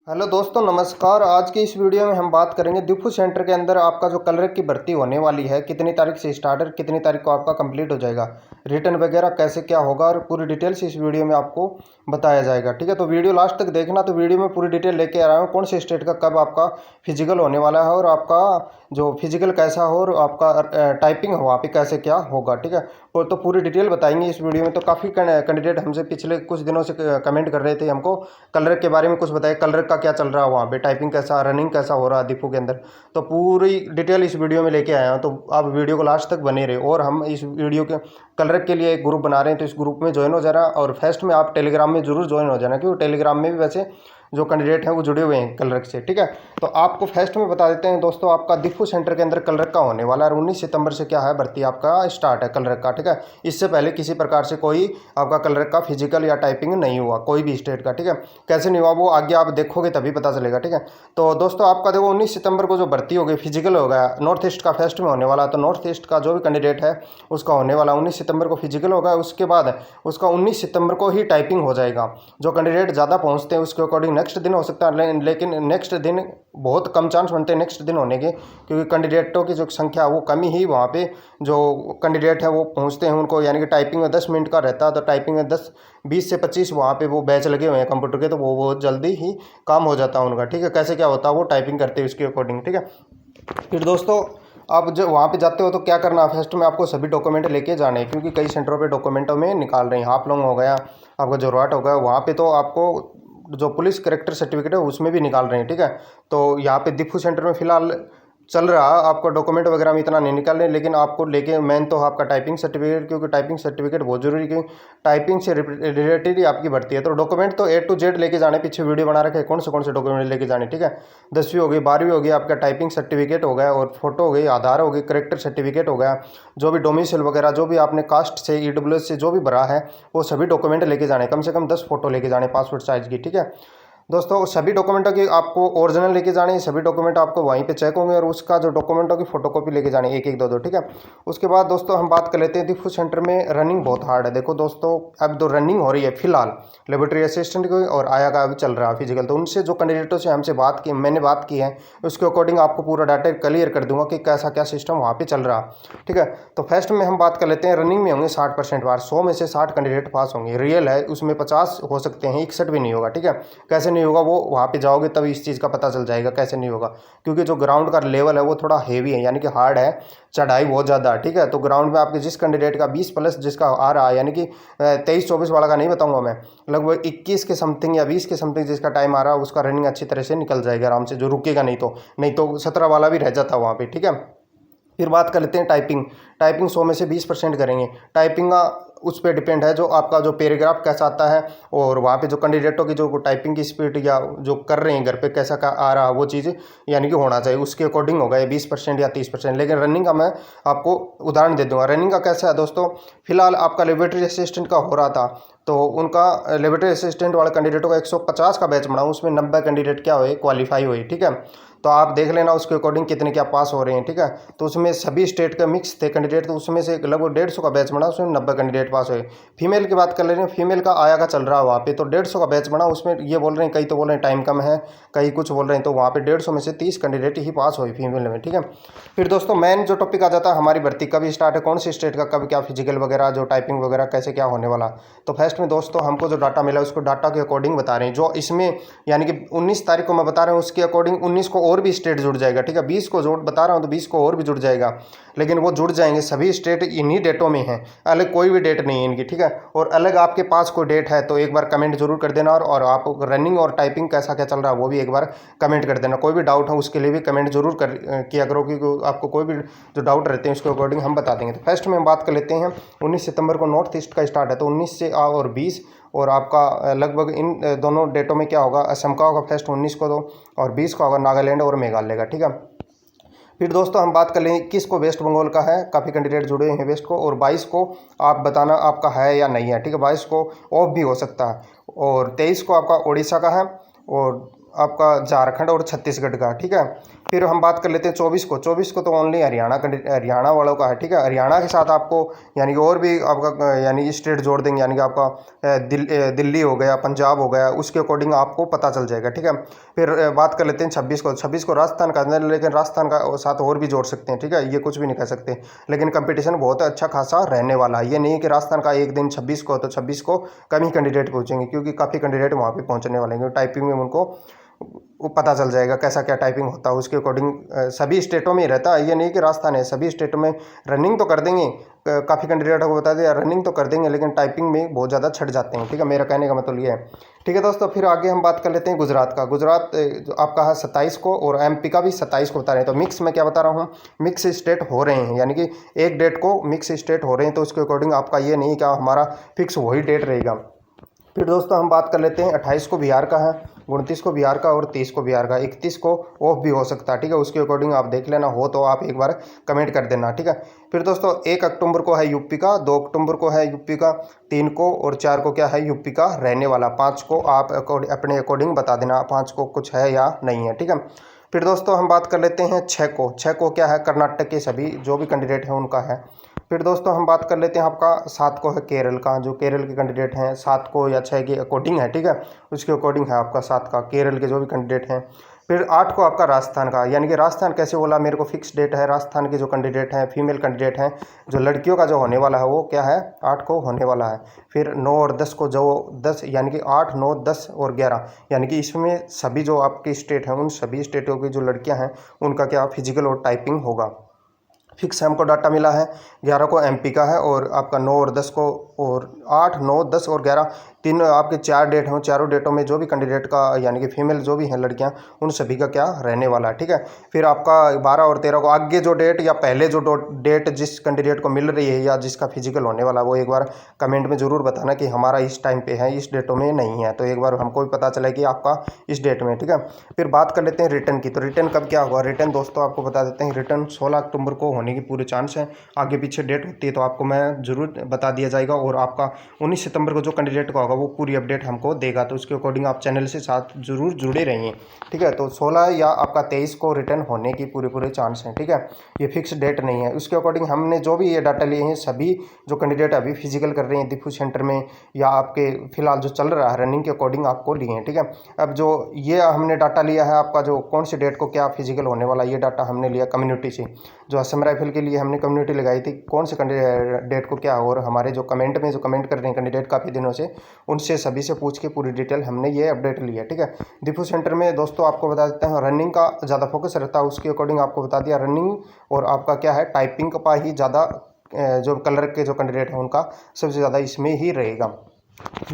Hello दोस्तों, नमस्कार। आज की इस वीडियो में हम बात करेंगे डिफू सेंटर के अंदर आपका जो कलर की भर्ती होने वाली है, कितनी तारीख से स्टार्ट है, कितनी तारीख को आपका कंप्लीट हो जाएगा, रिटर्न वगैरह कैसे क्या होगा और पूरी डिटेल से इस वीडियो में आपको बताया जाएगा। ठीक है, तो वीडियो लास्ट तक देखना। तो वीडियो में पूरी डिटेल लेके आ रहा हूँ, कौन से स्टेट का कब आपका फिजिकल होने वाला है और आपका जो फिजिकल कैसा हो और आपका टाइपिंग वहाँ पे कैसे क्या होगा। ठीक है, और तो पूरी डिटेल बताएंगे इस वीडियो में। तो काफ़ी कैंडिडेट हमसे पिछले कुछ दिनों से कमेंट कर रहे थे, हमको कलर के बारे में कुछ बताए, कलर का क्या चल रहा है वहाँ पे, टाइपिंग कैसा, रनिंग कैसा हो रहा है डिपो के अंदर। तो पूरी डिटेल इस वीडियो में लेके आया हूँ, तो आप वीडियो को लास्ट तक बने रहे। और हम इस वीडियो के कलर के लिए एक ग्रुप बना रहे हैं, तो इस ग्रुप में ज्वाइन हो जाना। और फर्स्ट में आप टेलीग्राम में जरूर ज्वाइन हो जाना, क्योंकि टेलीग्राम में भी वैसे जो कैंडिडेट हैं वो जुड़े हुए हैं कलर से। ठीक है, तो आपको फर्स्ट में बता देते हैं दोस्तों, आपका डिफू सेंटर के अंदर कलर का होने वाला है। 19 सितंबर से क्या है, भर्ती आपका स्टार्ट है कलर का। ठीक है, इससे पहले किसी प्रकार से कोई आपका कलर का फिजिकल या टाइपिंग नहीं हुआ कोई भी स्टेट का। ठीक है, कैसे नहीं हुआ वो आगे आप देखोगे तभी पता चलेगा। ठीक है, तो दोस्तों आपका देखो 19 सितंबर को जो भर्ती होगी फिजिकल होगा, नॉर्थ ईस्ट का फर्स्ट में होने वाला। तो नॉर्थ ईस्ट का जो भी कैंडिडेट है उसका होने वाला 19 सितंबर को फिजिकल होगा। उसके बाद उसका 19 सितंबर को ही टाइपिंग हो जाएगा। जो कैंडिडेट ज़्यादा पहुँचते हैं उसके अकॉर्डिंग नेक्स्ट दिन हो सकता है, लेकिन नेक्स्ट दिन बहुत कम चांस बनते हैं नेक्स्ट दिन होने के, क्योंकि कैंडिडेटों की जो संख्या है वो कमी ही वहाँ पे जो कैंडिडेट है वो पहुँचते हैं उनको, यानी कि टाइपिंग में 10 मिनट का रहता है। तो टाइपिंग में 20 से 25 वहाँ पे वो बैच लगे हुए हैं कंप्यूटर के, तो वो बहुत जल्दी ही काम हो जाता है उनका। ठीक है, कैसे क्या होता है वो टाइपिंग करते हैं उसके अकॉर्डिंग। ठीक है, फिर दोस्तों आप जब वहाँ पे जाते हो तो क्या करना है, फर्स्ट में आपको सभी डॉक्यूमेंट लेके जाने हैं, क्योंकि कई सेंटरों पे डॉक्यूमेंटों में निकाल रहे हैं। हाफ लॉन्ग हो गया, आपका जोरहाट हो गया, वहाँ पे तो आपको जो पुलिस करेक्टर सर्टिफिकेट है उसमें भी निकाल रहे हैं। ठीक है, तो यहाँ पे डिफू सेंटर में फिलहाल चल रहा, आपको डॉक्यूमेंट वगैरह में इतना नहीं निकाल रहे, लेकिन आपको लेके मेन तो आपका टाइपिंग सर्टिफिकेट, क्योंकि टाइपिंग सर्टिफिकेट बहुत जरूरी, क्योंकि टाइपिंग से रिलेटेड ही आपकी भर्ती है। तो डॉक्यूमेंट तो A to Z लेके जाने, पीछे वीडियो बना रखे कौन से डॉक्यूमेंट लेके जाने। ठीक है, 10वीं हो गई, 12वीं हो गई, आपका टाइपिंग सर्टिफिकेट हो गया, और फोटो हो गई, आधार हो गई, करेक्टर सर्टिफिकेट हो गया, जो भी डोमिसाइल वगैरह जो भी आपने कास्ट से EWS से जो भी भरा है वो सभी डॉक्यूमेंट लेके जाने, कम से कम 10 फोटो लेके जाने पासपोर्ट साइज़ की। ठीक है दोस्तों, सभी डॉक्यूमेंटों की आपको ओरिजिनल लेके जाने, सभी डॉक्यूमेंट आपको वहीं पे चेक होंगे, और उसका जो डॉक्यूमेंटों की फोटोकॉपी लेके जानी, एक एक दो दो। ठीक है, उसके बाद दोस्तों हम बात कर लेते हैं डिफू सेंटर में रनिंग बहुत हार्ड है। देखो दोस्तों, अब जो रनिंग हो रही है फिलहाल लेबोरेटरी असिस्टेंट की और आया का अभी चल रहा है फिजिकल, तो उनसे जो कैंडिडेटों से हमसे बात की, मैंने बात की है, उसके अकॉर्डिंग आपको पूरा डाटा क्लियर कर दूंगा कि कैसा क्या सिस्टम वहाँ पर चल रहा। ठीक है, तो फर्स्ट में हम बात कर लेते हैं, रनिंग में होंगे 60% बार, 100 में से 60 कैंडिडेट पास होंगे। रियल है, उसमें 50 हो सकते हैं, 61 भी नहीं होगा। ठीक है, कैसे नहीं होगा वो वहाँ पे जाओगे तब इस चीज़ का पता चल जाएगा कैसे नहीं होगा, क्योंकि जो ग्राउंड का लेवल है वो थोड़ा हेवी है, यानी कि हार्ड है, चढ़ाई बहुत ज़्यादा है। ठीक है, तो ग्राउंड में आपके जिस कैंडिडेट का 20 प्लस जिसका आ रहा है, यानी कि 23-24 वाला का नहीं बताऊंगा मैं, लगभग 21 के समथिंग या 20 के समथिंग जिसका टाइम आ रहा है, उसका रनिंग अच्छी तरह से निकल जाएगा आराम से, जो रुकेगा नहीं तो 17 वाला भी रह जाता है वहाँ पर। ठीक है, फिर बात कर लेते हैं टाइपिंग। टाइपिंग 100 में से 20% करेंगे। टाइपिंग का उस पर डिपेंड है जो आपका जो पैराग्राफ कैसा आता है, और वहाँ पे जो कैंडिडेटों की जो टाइपिंग की स्पीड या जो कर रहे हैं घर पे कैसा का आ रहा है वो चीज़ यानी कि होना चाहिए, उसके अकॉर्डिंग होगा ये 20% या 30%। लेकिन रनिंग का मैं आपको उदाहरण दे दूंगा। रनिंग का कैसा है दोस्तों, फिलहाल आपका लेबोरेटरी असिस्टेंट का हो रहा था, तो उनका लेबोरेटरी असिस्टेंट वाले कैंडिडेटों का 150 का बैच बना, उसमें 90 कैंडिडेट क्या हुए, क्वालिफाई हुए। ठीक है, तो आप देख लेना उसके अकॉर्डिंग कितने क्या पास हो रहे हैं। ठीक है, तो उसमें सभी स्टेट का मिक्स थे कैंडिडेट, तो उसमें से लगभग 150 का बैच बना, उसमें 90 कैंडिडेट पास हुए। फीमेल की बात कर ले रहे हैं, फीमेल का आया का चल रहा है वहाँ पे, तो 150 का बैच बना, उसमें ये बोल रहे हैं, कई तो बोल रहे हैं टाइम कम है, कई कुछ बोल रहे हैं, तो वहाँ पे 150 में से 30 कैंडिडेट ही पास हुए फीमेल में। ठीक है, फिर दोस्तों मेन जो टॉपिक आ जाता है, हमारी भर्ती कब स्टार्ट है, कौन सी स्टेट का कब क्या फिजिकल वगैरह, जो टाइपिंग वगैरह कैसे क्या होने वाला। तो फर्स्ट में दोस्तों हमको जो डाटा मिला उसको डाटा के अकॉर्डिंग बता रहे हैं, जो इसमें यानी कि 19 तारीख को मैं बता रहा हूँ, उसके अकॉर्डिंग 19 को और भी स्टेट जुड़ जाएगा। ठीक है, 20 को जोड़ बता रहा हूँ तो 20 को और भी जुड़ जाएगा, लेकिन वो जुड़ जाएंगे, सभी स्टेट इन्हीं डेटों में हैं, अलग कोई भी डेट नहीं है इनकी। ठीक है, और अलग आपके पास कोई डेट है तो एक बार कमेंट जरूर कर देना, और आप रनिंग और टाइपिंग कैसा क्या चल रहा है वो भी एक बार कमेंट कर देना। कोई भी डाउट है उसके लिए भी कमेंट जरूर किया करो, क्योंकि आपको कोई भी जो डाउट रहते हैं उसके अकॉर्डिंग हम बता देंगे। तो फर्स्ट में हम बात कर लेते हैं, 19 सितंबर को नॉर्थ ईस्ट का स्टार्ट है, तो 19 से और 20 और आपका लगभग इन दोनों डेटों में क्या होगा, असम का होगा फर्स्ट 19 को, तो और 20 को होगा नागालैंड और मेघालय का। ठीक है, फिर दोस्तों हम बात कर लेंगे 21 को वेस्ट बंगाल का है, काफ़ी कैंडिडेट जुड़े हैं वेस्ट को, और 22 को आप बताना आपका है या नहीं है। ठीक है, 22 को ऑफ भी हो सकता है, और 23 को आपका उड़ीसा का है, और आपका झारखंड और छत्तीसगढ़ का, ठीक है। फिर हम बात कर लेते हैं 24 को तो ओनली हरियाणा वालों का है, ठीक है। हरियाणा के साथ आपको यानी कि और भी आपका यानी स्टेट जोड़ देंगे, यानी कि आपका दिल्ली हो गया, पंजाब हो गया, उसके अकॉर्डिंग आपको पता चल जाएगा, ठीक है। फिर बात कर लेते हैं 26 को राजस्थान का, लेकिन राजस्थान का साथ और भी जोड़ सकते हैं, ठीक है। ये कुछ भी नहीं कह सकते, लेकिन कंपटीशन बहुत अच्छा खासा रहने वाला है। ये नहीं कि राजस्थान का एक दिन 26 को तो 26 को कम ही कैंडिडेट पहुंचेंगे, क्योंकि काफ़ी कैंडिडेट वहाँ पे पहुंचने वाले हैं, क्योंकि टाइपिंग में उनको वो पता चल जाएगा कैसा क्या टाइपिंग होता है, उसके अकॉर्डिंग सभी स्टेटों में ही रहता है। ये नहीं कि राजस्थान है, सभी स्टेटों में रनिंग तो कर देंगे, काफ़ी कैंडिडेट को बता दिया रनिंग तो कर देंगे, लेकिन टाइपिंग में बहुत ज़्यादा छट जाते हैं, ठीक है। मेरा कहने का मतलब ये है, ठीक है दोस्तों। फिर आगे हम बात कर लेते हैं गुजरात का। गुजरात जो आपका है 27 को, और एमपी का भी 27 को बता रहे हैं। तो मिक्स में क्या बता रहा हूँ, मिक्स स्टेट हो रहे हैं, यानी कि एक डेट को मिक्स स्टेट हो रहे हैं, तो उसके अकॉर्डिंग आपका ये नहीं क्या हमारा फिक्स वही डेट रहेगा। फिर दोस्तों हम बात कर लेते हैं 28 को बिहार का है, 29 को बिहार का और 30 को बिहार का, 31 को ऑफ भी हो सकता है, ठीक है। उसके अकॉर्डिंग आप देख लेना, हो तो आप एक बार कमेंट कर देना, ठीक है। फिर दोस्तों 1 अक्टूबर को है यूपी का, 2 अक्टूबर को है यूपी का, 3 को और 4 को क्या है यूपी का रहने वाला, 5 को आप अपने अकॉर्डिंग बता देना 5 को कुछ है या नहीं है, ठीक है। फिर दोस्तों हम बात कर लेते हैं 6 को क्या है कर्नाटक के सभी जो भी कैंडिडेट हैं उनका है। फिर दोस्तों हम बात कर लेते हैं आपका 7 को है केरल का, जो केरल के कैंडिडेट हैं 7 को या 6 के अकॉर्डिंग है, ठीक है। उसके अकॉर्डिंग है आपका 7 का केरल के जो भी कैंडिडेट हैं। फिर 8 को आपका राजस्थान का, यानी कि राजस्थान कैसे बोला, मेरे को फिक्स डेट है। राजस्थान के जो कैंडिडेट हैं फीमेल कैंडिडेट हैं, जो लड़कियों का जो होने वाला है वो क्या है 8 को होने वाला है। फिर 9 और 10 को, जो 10 यानी कि 8, 9, 10 और 11, यानी कि इसमें सभी जो आपके स्टेट हैं उन सभी स्टेटों की जो लड़कियाँ हैं उनका क्या फिजिकल और टाइपिंग होगा। फिक्स हमको डाटा मिला है। 11 को एमपी का है, और आपका 9 और 10 को, और 8, 9, 10 और 11 तीन आपके 4 डेट हैं। चारों डेटों में जो भी कैंडिडेट का यानी कि फीमेल जो भी हैं लड़कियां, उन सभी का क्या रहने वाला है, ठीक है। फिर आपका 12 और 13 को आगे जो डेट या पहले जो डेट जिस कैंडिडेट को मिल रही है या जिसका फिजिकल होने वाला है, वो एक बार कमेंट में ज़रूर बताना कि हमारा इस टाइम पे है, इस डेटों में नहीं है, तो एक बार हमको भी पता चला कि आपका इस डेट में, ठीक है। फिर बात कर लेते हैं रिटर्न की। तो रिटर्न कब क्या होगा, रिटर्न दोस्तों आपको बता देते हैं, रिटर्न 16 अक्टूबर को होने की पूरे चांस है। आगे पीछे डेट होती है तो आपको मैं ज़रूर बता दिया जाएगा, और आपका 19 सितंबर को जो कैंडिडेट का होगा वो पूरी अपडेट हमको देगा, तो उसके अकॉर्डिंग आप चैनल से साथ जरूर जुड़े रहिए, ठीक है। तो 16 या आपका 23 को रिटर्न होने की पूरे चांस हैं, ठीक है। ये फिक्स डेट नहीं है। उसके अकॉर्डिंग हमने जो भी ये डाटा लिए हैं, सभी जो कैंडिडेट अभी फिजिकल कर रहे हैं दिफू सेंटर में या आपके फिलहाल जो चल रहा है रनिंग के अकॉर्डिंग आपको लिए हैं, ठीक है। अब जो ये हमने डाटा लिया है आपका, जो कौन सी डेट को क्या फिजिकल होने वाला, ये डाटा हमने लिया कम्युनिटी से। जो असम राइफल के लिए हमने कम्युनिटी लगाई थी कौन से डेट को क्या, और हमारे जो कमेंट में जो कमेंट कर रहे हैं कैंडिडेट काफ़ी दिनों से, उनसे सभी से पूछ के पूरी डिटेल हमने ये अपडेट ली है, ठीक है। डिफू सेंटर में दोस्तों आपको बता देते हैं रनिंग का ज़्यादा फोकस रहता है, उसके अकॉर्डिंग आपको बता दिया रनिंग, और आपका क्या है टाइपिंग का ही ज़्यादा जो कलर के जो कैंडिडेट हैं उनका सबसे ज़्यादा इसमें ही रहेगा।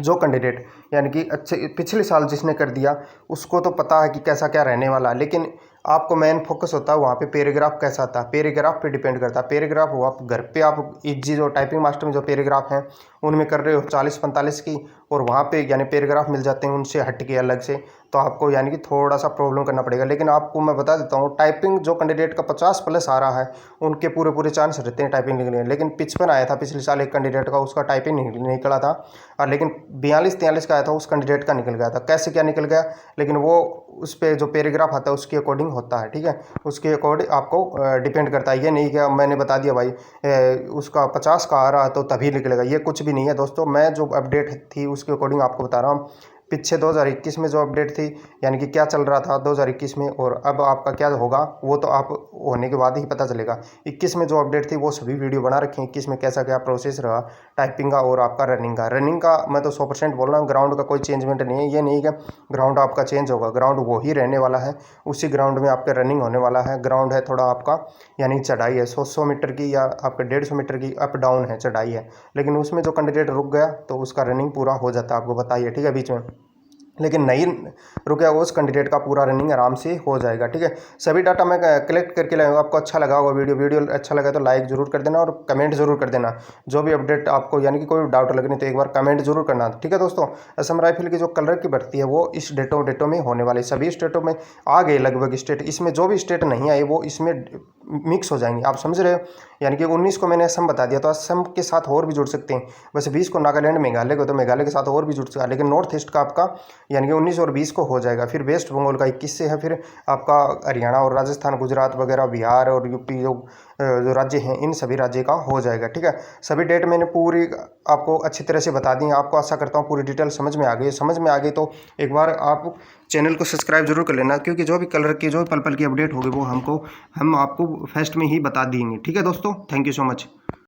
जो कैंडिडेट यानी कि अच्छे पिछले साल जिसने कर दिया उसको तो पता है कि कैसा क्या रहने वाला है, लेकिन आपको मेन फोकस होता है वहाँ पे पैराग्राफ कैसा आता है, पैराग्राफ पे डिपेंड करता है। पैराग्राफ हो आप घर पे आप इजी जो टाइपिंग मास्टर में जो पैराग्राफ हैं उनमें कर रहे हो 40-45 की, और वहाँ पे यानी पैराग्राफ मिल जाते हैं उनसे हट के अलग से, तो आपको यानी कि थोड़ा सा प्रॉब्लम करना पड़ेगा। लेकिन आपको मैं बता देता हूँ टाइपिंग जो कैंडिडेट का 50+ आ रहा है उनके पूरे चांस रहते हैं टाइपिंग निकलने। लेकिन 55 आया था पिछले साल एक कैंडिडेट का, उसका टाइपिंग नहीं निकला था, और लेकिन 42-43 का आया था उस कैंडिडेट का निकल गया था। कैसे क्या निकल गया, लेकिन वो उस पर जो पैराग्राफ आता है उसके अकॉर्डिंग होता है, ठीक है। उसके अकॉर्डिंग आपको डिपेंड करता है। ये नहीं कि मैंने बता दिया भाई उसका 50 का आ रहा है तो तभी निकलेगा, ये कुछ भी नहीं है दोस्तों। मैं जो अपडेट थी उसके अकॉर्डिंग आपको बता रहा हूँ। पीछे 2021 में जो अपडेट थी यानी कि क्या चल रहा था 2021 में, और अब आपका क्या होगा वो तो आप होने के बाद ही पता चलेगा। 21 में जो अपडेट थी वो सभी वीडियो बना रखे हैं, 21 में कैसा क्या प्रोसेस रहा टाइपिंग का और आपका रनिंग का मैं तो 100% बोल रहा हूँ। ग्राउंड का कोई चेंजमेंट नहीं है, ये नहीं कि ग्राउंड आपका चेंज होगा, ग्राउंड वो ही रहने वाला है। उसी ग्राउंड में आपका रनिंग होने वाला है। ग्राउंड है थोड़ा आपका यानी चढ़ाई है 100 मीटर की या आपका 150 मीटर की अप डाउन है चढ़ाई है, लेकिन उसमें जो कैंडिडेट रुक गया तो उसका रनिंग पूरा हो जाता है, आपको बताइए, ठीक है, बीच में। लेकिन नहीं रुका उस कैंडिडेट का पूरा रनिंग आराम से हो जाएगा, ठीक है। सभी डाटा मैं कलेक्ट करके लाऊंगा। आपको अच्छा लगा होगा वीडियो अच्छा लगा तो लाइक जरूर कर देना और कमेंट जरूर कर देना। जो भी अपडेट आपको यानी कि कोई डाउट लगने तो एक बार कमेंट जरूर करना, ठीक है दोस्तों। असम राइफल की जो कलर की भर्ती है वो इस डेटों में होने वाली, सभी स्टेटों में आ गए लगभग स्टेट। इसमें जो भी स्टेट नहीं आए वो इसमें मिक्स हो जाएंगे, आप समझ रहे हो। यानी कि 19 को मैंने असम बता दिया तो असम के साथ और भी जुड़ सकते हैं। वैसे 20 को नागालैंड मेघालय को, तो मेघालय के साथ और भी जुड़ सकता है, लेकिन नॉर्थ ईस्ट का आपका यानी कि 19 और 20 को हो जाएगा। फिर वेस्ट बंगाल का 21 से है, फिर आपका हरियाणा और राजस्थान, गुजरात वगैरह, बिहार और यूपी जो राज्य हैं, इन सभी राज्य का हो जाएगा। ठीक है, सभी डेट मैंने पूरी आपको अच्छी तरह से बता दी है। आपको आशा करता हूँ पूरी डिटेल समझ में आ गई। समझ में आ गई तो एक बार आप चैनल को सब्सक्राइब जरूर कर लेना, क्योंकि जो भी कलर की जो पल पल की अपडेट होगी वो हम आपको फर्स्ट में ही बता देंगे। ठीक है दोस्तों, थैंक यू सो मच।